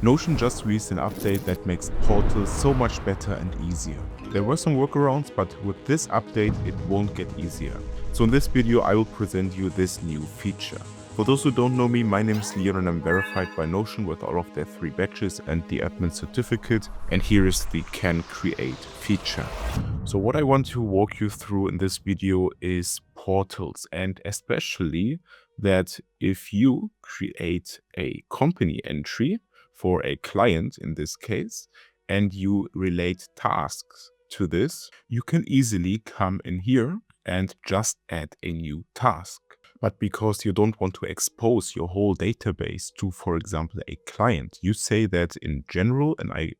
Notion just released an update that makes portals so much better and easier. There were some workarounds, but with this update it won't get easier. So in this video I will present you this new feature. For those who don't know me, my name is Leon and I'm verified by Notion with all of their 3 badges and the admin certificate, and here is the Can Create feature. So what I want to walk you through in this video is portals, and especially that if you create a company entry for a client in this case, and you relate tasks to this, you can easily come in here and just add a new task. But because you don't want to expose your whole database to, for example, a client, you say that in general, and I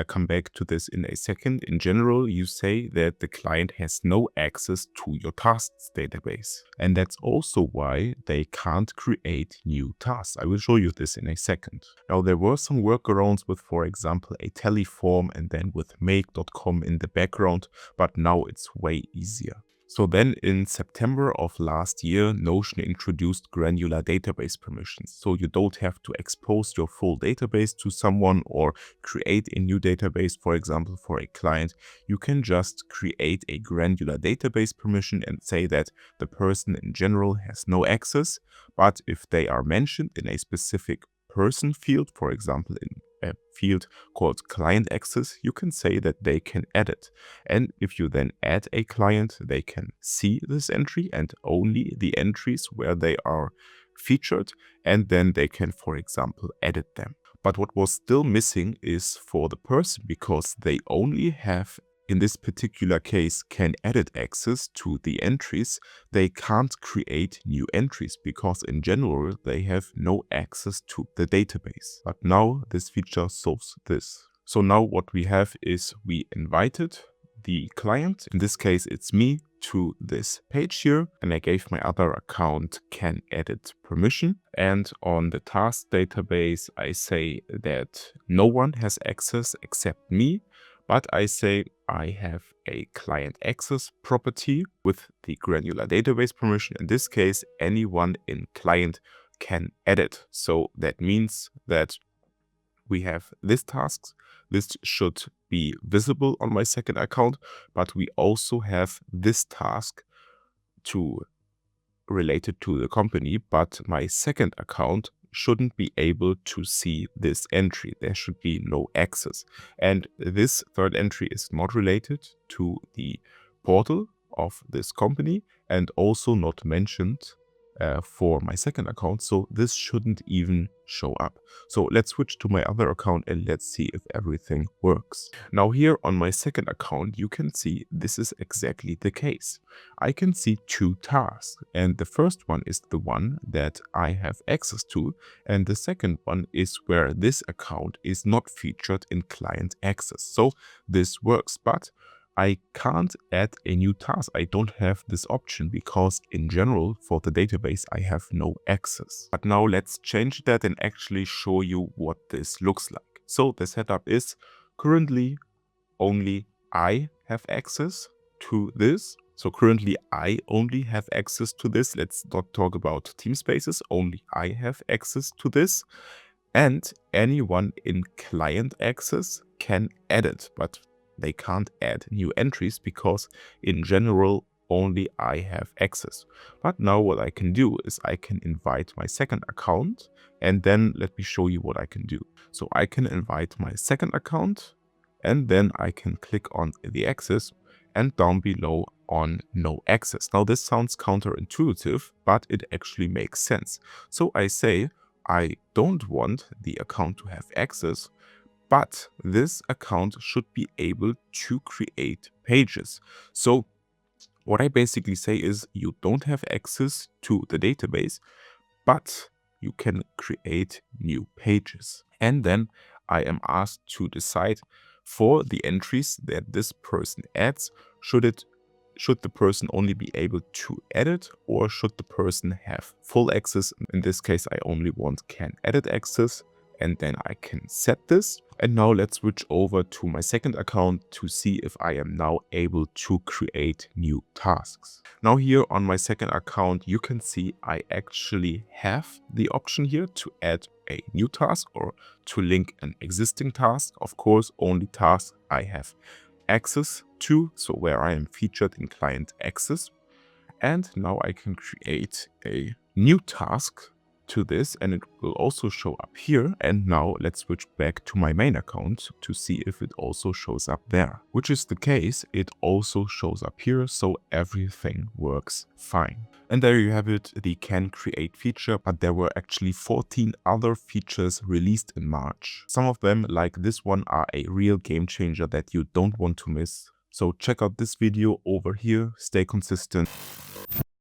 come back to this in a second, in general, you say that the client has no access to your tasks database. And that's also why they can't create new tasks. I will show you this in a second. Now, there were some workarounds with, for example, a teleform and then with make.com in the background, but now it's way easier. So then in September of last year, Notion introduced granular database permissions. So you don't have to expose your full database to someone or create a new database, for example, for a client. You can just create a granular database permission and say that the person in general has no access, but if they are mentioned in a specific person field, for example, in a field called client access, you can say that they can edit. And if you then add a client, they can see this entry and only the entries where they are featured, and then they can, for example, edit them. But what was still missing is for the person, because they only have, in this particular case, can edit access to the entries, they can't create new entries because in general they have no access to the database. But now this feature solves this. So now what we have is we invited the client, in this case it's me, to this page here, and I gave my other account can edit permission, and on the task database I say that no one has access except me. But I say I have a client access property with the granular database permission. In this case, anyone in client can edit. So that means that we have this task. This should be visible on my second account, but we also have this task related to the company, but my second account shouldn't be able to see this entry. There should be no access. And this third entry is not related to the portal of this company and also not mentioned for my second account. So this shouldn't even show up. So let's switch to my other account and let's see if everything works. Now here on my second account, you can see this is exactly the case. I can see 2 tasks, and the first one is the one that I have access to, and the second one is where this account is not featured in client access. So this works, but I can't add a new task. I don't have this option because in general for the database I have no access. But now let's change that and actually show you what this looks like. So the setup is currently only I have access to this. So currently I only have access to this. Let's not talk about team spaces. Only I have access to this. And anyone in client access can edit, but they can't add new entries because in general only I have access. But now what I can do is I can invite my second account, and then let me show you what I can do. So I can invite my second account and then I can click on the access and down below on no access. Now this sounds counterintuitive, but it actually makes sense. So I say I don't want the account to have access, but this account should be able to create pages. So what I basically say is you don't have access to the database, but you can create new pages. And then I am asked to decide for the entries that this person adds, should the person only be able to edit, or should the person have full access? In this case, I only want can edit access. and then I can set this. And now let's switch over to my second account to see if I am now able to create new tasks. Now here on my second account, you can see I actually have the option here to add a new task or to link an existing task. Of course, only tasks I have access to, so where I am featured in client access. And now I can create a new task to this, and it will also show up here. And now let's switch back to my main account to see if it also shows up there, which is the case. It also shows up here, so everything works fine. And there you have it, the can create feature, but there were actually 14 other features released in March. Some of them, like this one, are a real game changer that you don't want to miss. So check out this video over here, stay consistent.